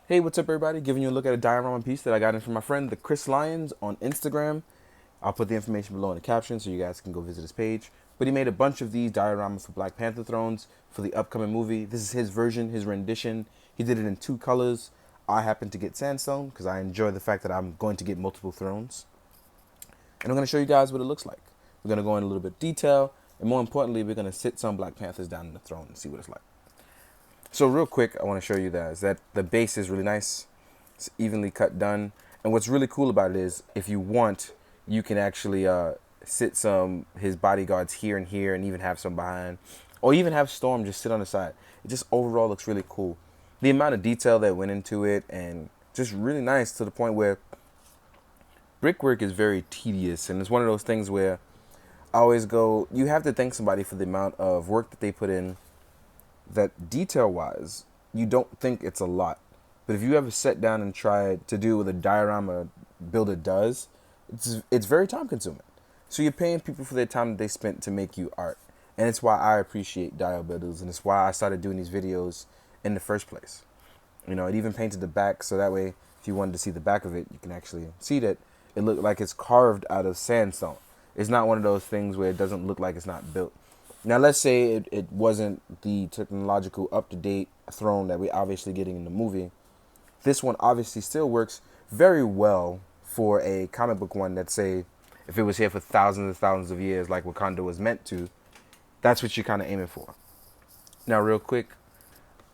Hey, what's up, everybody? Giving you a look at a diorama piece that I got in from my friend, the Kris Lyons, on Instagram. I'll put the information below in the caption so you guys can go visit his page. But he made a bunch of these dioramas for Black Panther thrones for the upcoming movie. This is his version, his rendition. He did it in two colors. I happen to get sandstone because I enjoy the fact that I'm going to get multiple thrones. And I'm going to show you guys what it looks like. We're going to go in a little bit of detail. And more importantly, we're going to sit some Black Panthers down in the throne and see what it's like. So real quick, I want to show you that the base is really nice. It's evenly cut done. And what's really cool about it is if you want, you can actually sit some his bodyguards here and even have some behind. Or even have Storm just sit on the side. It just overall looks really cool. The amount of detail that went into it and just really nice to the point where brickwork is very tedious. And it's one of those things where I always go, you have to thank somebody for the amount of work that they put in that detail-wise, you don't think it's a lot. But if you ever sit down and try to do what a diorama builder does, it's very time-consuming. So you're paying people for their time that they spent to make you art. And it's why I appreciate dio builders, and it's why I started doing these videos in the first place. You know, it even painted the back, so that way, if you wanted to see the back of it, you can actually see that it looked like it's carved out of sandstone. It's not one of those things where it doesn't look like it's not built. Now, let's say it wasn't the technological up-to-date throne that we're obviously getting in the movie. This one obviously still works very well for a comic book one that, say, if it was here for thousands and thousands of years like Wakanda was meant to, that's what you're kind of aiming for. Now, real quick,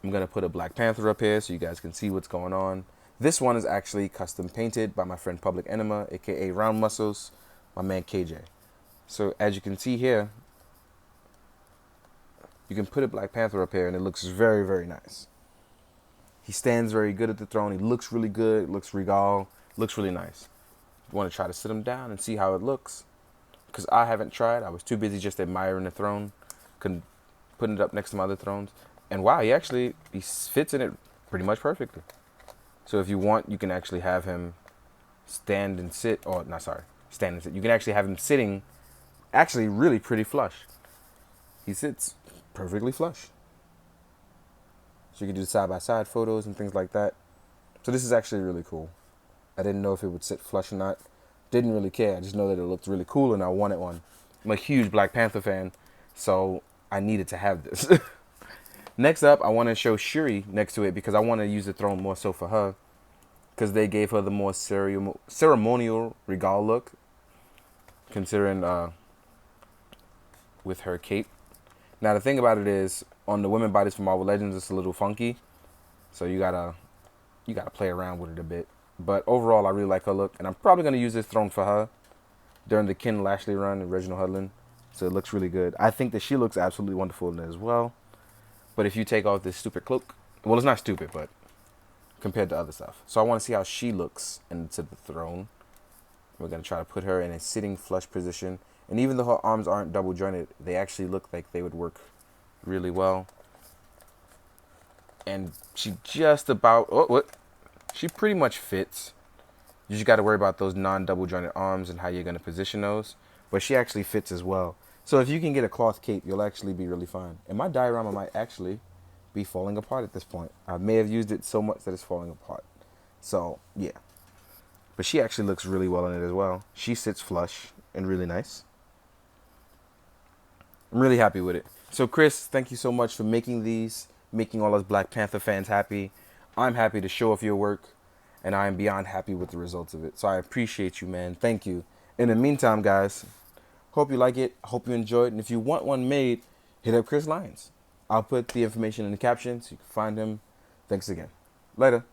I'm going to put a Black Panther up here so you guys can see what's going on. This one is actually custom painted by my friend Public Enema, a.k.a. Round Muscles, my man KJ. So, as you can see here, you can put a Black Panther up here and it looks very, very nice. He stands very good at the throne. He looks really good. Looks regal. Looks really nice. You want to try to sit him down and see how it looks. Because I haven't tried. I was too busy just admiring the throne. Couldn't putting it up next to my other thrones. And wow, he fits in it pretty much perfectly. So if you want, you can actually have him stand and sit. Or, not sorry. Stand and sit. You can actually have him sitting actually really pretty flush. He sits perfectly flush. So you can do side-by-side photos and things like that. So this is actually really cool. I didn't know if it would sit flush or not. Didn't really care. I just know that it looked really cool and I wanted one. I'm a huge Black Panther fan, so I needed to have this. Next up, I want to show Cheri next to it because I want to use the throne more so for her. Because they gave her the more ceremonial regal look. Considering with her cape. Now, the thing about it is, on the women bodies from Marvel Legends, it's a little funky. So you gotta play around with it a bit. But overall, I really like her look. And I'm probably going to use this throne for her during the Ken Lashley run and Reginald Hudlin. So it looks really good. I think that she looks absolutely wonderful in it as well. But if you take off this stupid cloak, well, it's not stupid, but compared to other stuff. So I want to see how she looks into the throne. We're going to try to put her in a sitting flush position. And even though her arms aren't double jointed, they actually look like they would work really well. And she just about, she pretty much fits. You just got to worry about those non-double jointed arms and how you're going to position those. But she actually fits as well. So if you can get a cloth cape, you'll actually be really fine. And my diorama might actually be falling apart at this point. I may have used it so much that it's falling apart. So, yeah. But she actually looks really well in it as well. She sits flush and really nice. I'm really happy with it. So, Kris, thank you so much for making these, making all us Black Panther fans happy. I'm happy to show off your work, and I am beyond happy with the results of it. So I appreciate you, man. Thank you. In the meantime, guys, hope you like it. Hope you enjoyed it. And if you want one made, hit up Kris Lyons. I'll put the information in the caption so you can find him. Thanks again. Later.